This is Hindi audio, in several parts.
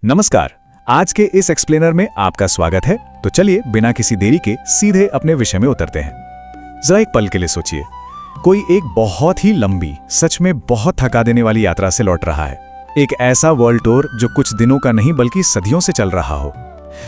नमस्कार। आज के इस एक्सप्लेनर में आपका स्वागत है। तो चलिए बिना किसी देरी के सीधे अपने विषय में उतरते हैं। जरा एक पल के लिए सोचिए, कोई एक बहुत ही लंबी, सच में बहुत थका देने वाली यात्रा से लौट रहा है। एक ऐसा वर्ल्ड टूर जो कुछ दिनों का नहीं बल्कि सदियों से चल रहा हो।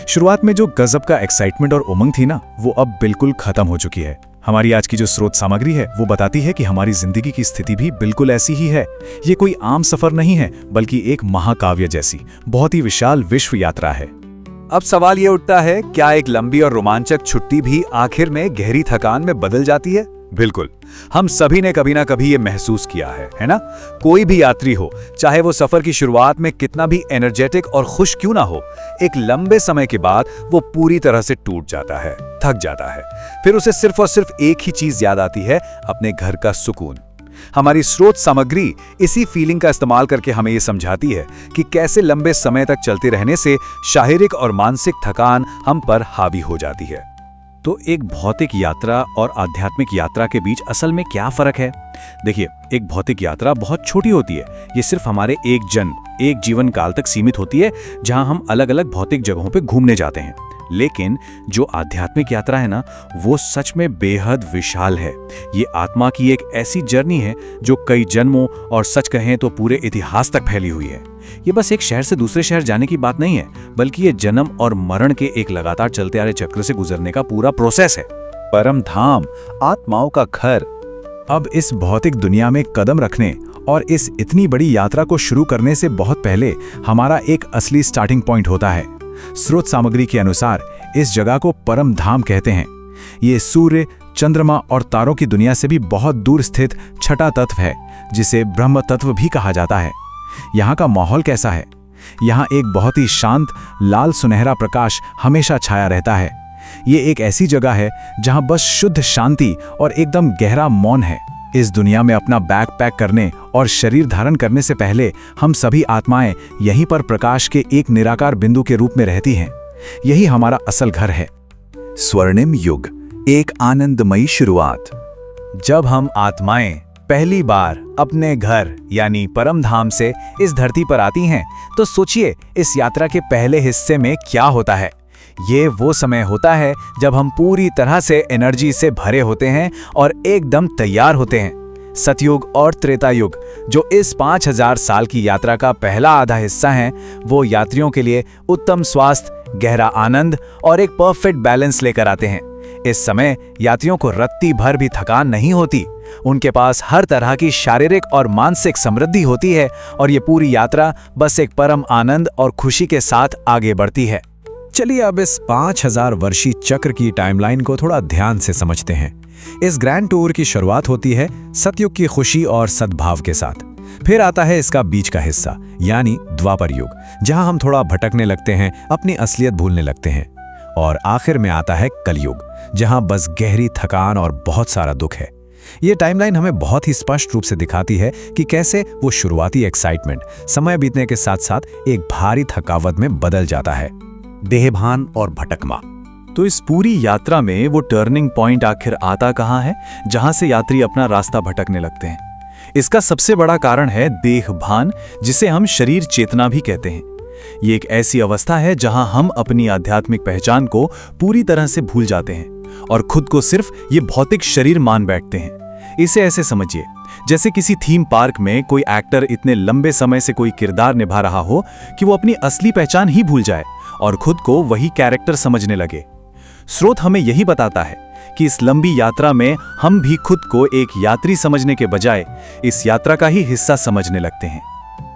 शुरुआत में जो गजब का एक्साइटमेंट और उमंग थी ना, वो अब बिल्कुल खत्म हो चुकी है। हमारी आज की जो स्रोत सामग्री है वो बताती है कि हमारी जिंदगी की स्थिति भी बिल्कुल ऐसी ही है। ये कोई आम सफर नहीं है, बल्कि एक महाकाव्य जैसी बहुत ही विशाल विश्व यात्रा है। अब सवाल ये उठता है, क्या एक लंबी और रोमांचक छुट्टी भी आखिर में गहरी थकान में बदल जाती है? बिल्कुल, हम सभी ने कभी ना कभी ये महसूस किया है ना? कोई भी यात्री हो, चाहे वो सफर की शुरुआत में कितना भी एनर्जेटिक और खुश क्यों ना हो, एक लंबे समय के बाद वो पूरी तरह से टूट जाता है, थक जाता है। फिर उसे सिर्फ और सिर्फ एक ही चीज याद आती है, अपने घर का सुकून। हमारी स्रोत सामग्री इसी फीलिंग का इस्तेमाल करके हमें ये समझाती है कि कैसे लंबे समय तक चलते रहने से शारीरिक और मानसिक थकान हम पर हावी हो जाती है। तो एक भौतिक यात्रा और आध्यात्मिक यात्रा के बीच असल में क्या फर्क है? देखिए, एक भौतिक यात्रा बहुत छोटी होती है। ये सिर्फ हमारे एक जन्म, एक जीवन काल तक सीमित होती है, जहां हम अलग अलग भौतिक जगहों पे घूमने जाते हैं। लेकिन जो आध्यात्मिक यात्रा है ना, वो सच में बेहद विशाल है। ये आत्मा की एक ऐसी जर्नी है जो कई जन्मों और सच कहें तो पूरे इतिहास तक फैली हुई है। ये बस एक शहर से दूसरे शहर जाने की बात नहीं है, बल्कि ये जन्म और मरण के एक लगातार चलते आ रहे चक्र से गुजरने का पूरा प्रोसेस है। परम धाम, आत्माओं का घर। अब इस भौतिक दुनिया में कदम रखने और इस इतनी बड़ी यात्रा को शुरू करने से बहुत पहले हमारा एक असली स्टार्टिंग पॉइंट होता है। स्रोत सामग्री के अनुसार इस जगह को परम धाम कहते हैं। ये सूर्य, चंद्रमा और तारों की दुनिया से भी बहुत दूर स्थित छठा तत्व है, जिसे ब्रह्म तत्व भी कहा जाता है। यहाँ का माहौल कैसा है? यहाँ एक बहुत ही शांत लाल सुनहरा प्रकाश हमेशा छाया रहता है। ये एक ऐसी जगह है जहाँ बस शुद्ध शांति और एकदम गहरा मौन है। इस दुनिया में अपना बैग पैक करने और शरीर धारण करने से पहले हम सभी आत्माएं यहीं पर प्रकाश के एक निराकार बिंदु के रूप में रहती हैं। यही हमारा असल घर है। स्वर्णिम युग, एक आनंदमयी शुरुआत। जब हम आत्माएं पहली बार अपने घर यानी परम धाम से इस धरती पर आती हैं, तो सोचिए इस यात्रा के पहले हिस्से में क्या होता है। ये वो समय होता है जब हम पूरी तरह से एनर्जी से भरे होते हैं और एकदम तैयार होते हैं। सतयुग और त्रेता युग, जो इस 5000 साल की यात्रा का पहला आधा हिस्सा है, वो यात्रियों के लिए उत्तम स्वास्थ्य, गहरा आनंद और एक परफेक्ट बैलेंस लेकर आते हैं। इस समय यात्रियों को रत्ती भर भी थकान नहीं होती। उनके पास हर तरह की शारीरिक और मानसिक समृद्धि होती है और ये पूरी यात्रा बस एक परम आनंद और खुशी के साथ आगे बढ़ती है। चलिए अब इस 5000 वर्षीय चक्र की टाइमलाइन को थोड़ा ध्यान से समझते हैं। इस ग्रैंड टूर की शुरुआत होती है सतयुग की खुशी और सद्भाव के साथ। फिर आता है इसका बीच का हिस्सा यानी द्वापर युग, जहां हम थोड़ा भटकने लगते हैं, अपनी असलियत भूलने लगते हैं। और आखिर में आता है कलयुग, जहां बस गहरी थकान और बहुत सारा दुख है। ये टाइमलाइन हमें बहुत ही स्पष्ट रूप से दिखाती है कि कैसे वो शुरुआती एक्साइटमेंट समय बीतने के साथ साथ एक भारी थकावट में बदल जाता है। देहभान और भटकमा। तो इस पूरी यात्रा में वो टर्निंग पॉइंट आखिर आता कहाँ है, जहां से यात्री अपना रास्ता भटकने लगते हैं? इसका सबसे बड़ा कारण है देहभान, जिसे हम शरीर चेतना भी कहते हैं। ये एक ऐसी अवस्था है जहां हम अपनी आध्यात्मिक पहचान को पूरी तरह से भूल जाते हैं और खुद को सिर्फ ये भौतिक शरीर मान बैठते हैं। इसे ऐसे समझिए, जैसे किसी थीम पार्क में कोई एक्टर इतने लंबे समय से कोई किरदार निभा रहा हो कि वो अपनी असली पहचान ही भूल जाए और खुद को वही कैरेक्टर समझने लगे। स्रोत हमें यही बताता है कि इस लंबी यात्रा में हम भी खुद को एक यात्री समझने के बजाय इस यात्रा का ही हिस्सा समझने लगते हैं।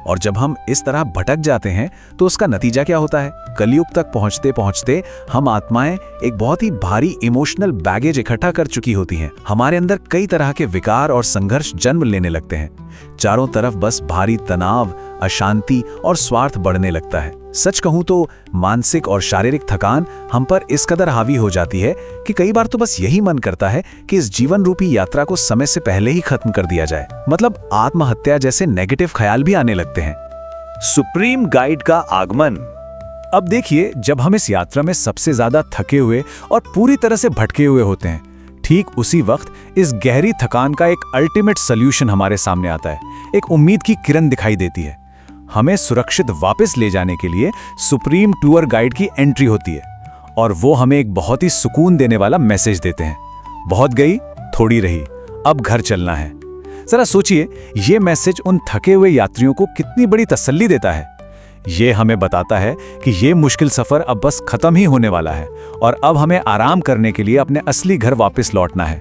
और जब हम इस तरह भटक जाते हैं तो उसका नतीजा क्या होता है? कलयुग तक पहुंचते पहुंचते हम आत्माएं एक बहुत ही भारी इमोशनल बैगेज इकट्ठा कर चुकी होती हैं। हमारे अंदर कई तरह के विकार और संघर्ष जन्म लेने लगते हैं। चारों तरफ बस भारी तनाव, अशांति और स्वार्थ बढ़ने लगता है। सच कहूं तो मानसिक और शारीरिक थकान हम पर इस कदर हावी हो जाती है कि कई बार तो बस यही मन करता है कि इस जीवन रूपी यात्रा को समय से पहले ही खत्म कर दिया जाए। मतलब आत्महत्या जैसे नेगेटिव ख्याल भी आने लगते हैं। सुप्रीम गाइड का आगमन। अब देखिए, जब हम इस यात्रा में सबसे ज्यादा थके हुए और पूरी तरह से भटके हुए होते हैं, ठीक उसी वक्त इस गहरी थकान का एक अल्टीमेट सॉल्यूशन हमारे सामने आता है। एक उम्मीद की किरण दिखाई देती है। हमें सुरक्षित वापस ले जाने के लिए सुप्रीम टूर गाइड की एंट्री होती है और वो हमें एक बहुत ही सुकून देने वाला मैसेज देते हैं, बहुत गई थोड़ी रही, अब घर चलना है। जरा सोचिए, ये मैसेज उन थके हुए यात्रियों को कितनी बड़ी तसल्ली देता है। ये हमें बताता है कि ये मुश्किल सफर अब बस खत्म ही होने वाला है और अब हमें आराम करने के लिए अपने असली घर वापस लौटना है।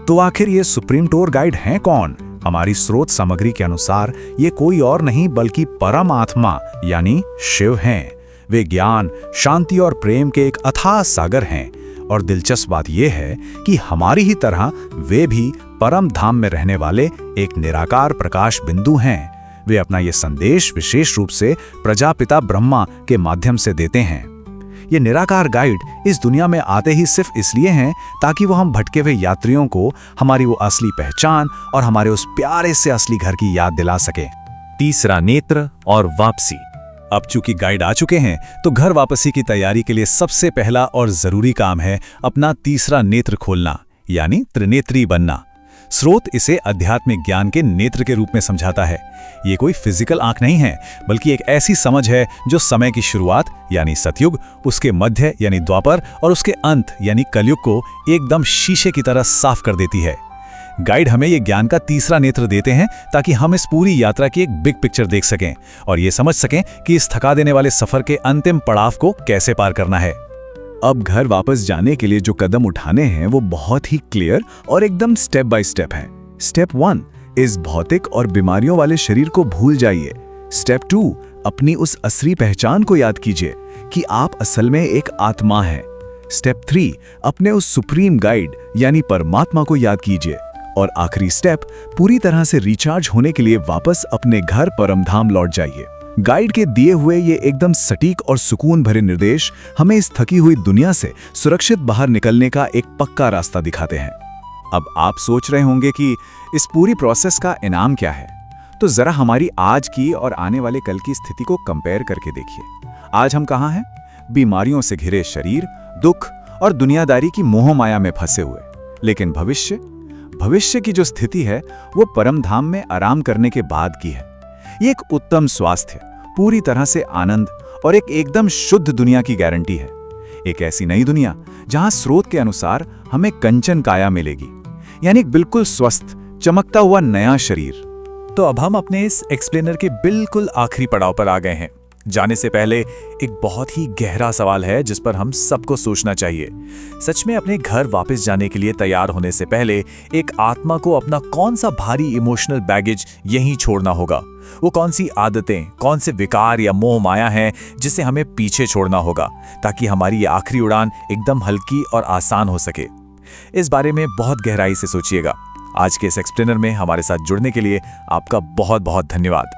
तो आखिर ये सुप्रीम टूर गाइड हैं कौन? हमारी स्रोत सामग्री के अनुसार ये कोई और नहीं बल्कि परम आत्मा यानी शिव हैं। वे ज्ञान, शांति और प्रेम के एक अथाह सागर हैं और दिलचस्प बात यह है कि हमारी ही तरह वे भी परम धाम में रहने वाले एक निराकार प्रकाश बिंदु हैं। वे अपना ये संदेश विशेष रूप से प्रजापिता ब्रह्मा के माध्यम से देते हैं। ये निराकार गाइड इस दुनिया में आते ही सिर्फ इसलिए हैं ताकि वो हम भटके हुए यात्रियों को हमारी वो असली पहचान और हमारे उस प्यारे से असली घर की याद दिला सके। तीसरा नेत्र और वापसी। अब चूंकि गाइड आ चुके हैं तो घर वापसी की तैयारी के लिए सबसे पहला और जरूरी काम है अपना तीसरा नेत्र खोलना, यानी त्रिनेत्री बनना। स्रोत इसे आध्यात्मिक ज्ञान के नेत्र के रूप में समझाता है। ये कोई फिजिकल आंख नहीं है, बल्कि एक ऐसी समझ है जो समय की शुरुआत यानी सतयुग, उसके मध्य यानी द्वापर और उसके अंत यानी कलयुग को एकदम शीशे की तरह साफ कर देती है। गाइड हमें ये ज्ञान का तीसरा नेत्र देते हैं ताकि हम इस पूरी यात्रा की एक बिग पिक्चर देख सकें और ये समझ सकें कि इस थका देने वाले सफर के अंतिम पड़ाव को कैसे पार करना है। अब घर वापस जाने के लिए जो कदम उठाने हैं वो बहुत ही क्लियर और एकदम स्टेप बाय स्टेप हैं। स्टेप 1, इस भौतिक और बीमारियों वाले शरीर को भूल जाइए। स्टेप 2, अपनी उस असली पहचान को याद कीजिए कि आप असल में एक आत्मा हैं। स्टेप 3, अपने उस सुप्रीम गाइड यानी परमात्मा को याद कीजिए। और आखिरी स्टेप, पूरी तरह से रिचार्ज होने के लिए वापस अपने घर परमधाम लौट जाइए। गाइड के दिए हुए ये एकदम सटीक और सुकून भरे निर्देश हमें इस थकी हुई दुनिया से सुरक्षित बाहर निकलने का एक पक्का रास्ता दिखाते हैं। अब आप सोच रहे होंगे कि इस पूरी प्रोसेस का इनाम क्या है, तो जरा हमारी आज की और आने वाले कल की स्थिति को कंपेयर करके देखिए। आज हम कहाँ हैं? बीमारियों से घिरे शरीर, दुख और दुनियादारी की मोह माया में फंसे हुए। लेकिन भविष्य की जो स्थिति है वो परम धाम में आराम करने के बाद की है। ये एक उत्तम स्वास्थ्य, पूरी तरह से आनंद और एक एकदम शुद्ध दुनिया की गारंटी है। एक ऐसी नई दुनिया जहां स्रोत के अनुसार हमें कंचन काया मिलेगी, यानी एक बिल्कुल स्वस्थ, चमकता हुआ नया शरीर। तो अब हम अपने इस एक्सप्लेनर के बिल्कुल आखिरी पड़ाव पर आ गए हैं। जाने से पहले एक बहुत ही गहरा सवाल है जिस पर हम सबको सोचना चाहिए। सच में अपने घर वापस जाने के लिए तैयार होने से पहले एक आत्मा को अपना कौन सा भारी इमोशनल बैगेज यहीं छोड़ना होगा? वो कौन सी आदतें, कौन से विकार या मोह माया हैं जिसे हमें पीछे छोड़ना होगा ताकि हमारी ये आखिरी उड़ान एकदम हल्की और आसान हो सके? इस बारे में बहुत गहराई से सोचिएगा। आज के इस एक्सप्लेनर में हमारे साथ जुड़ने के लिए आपका बहुत बहुत धन्यवाद।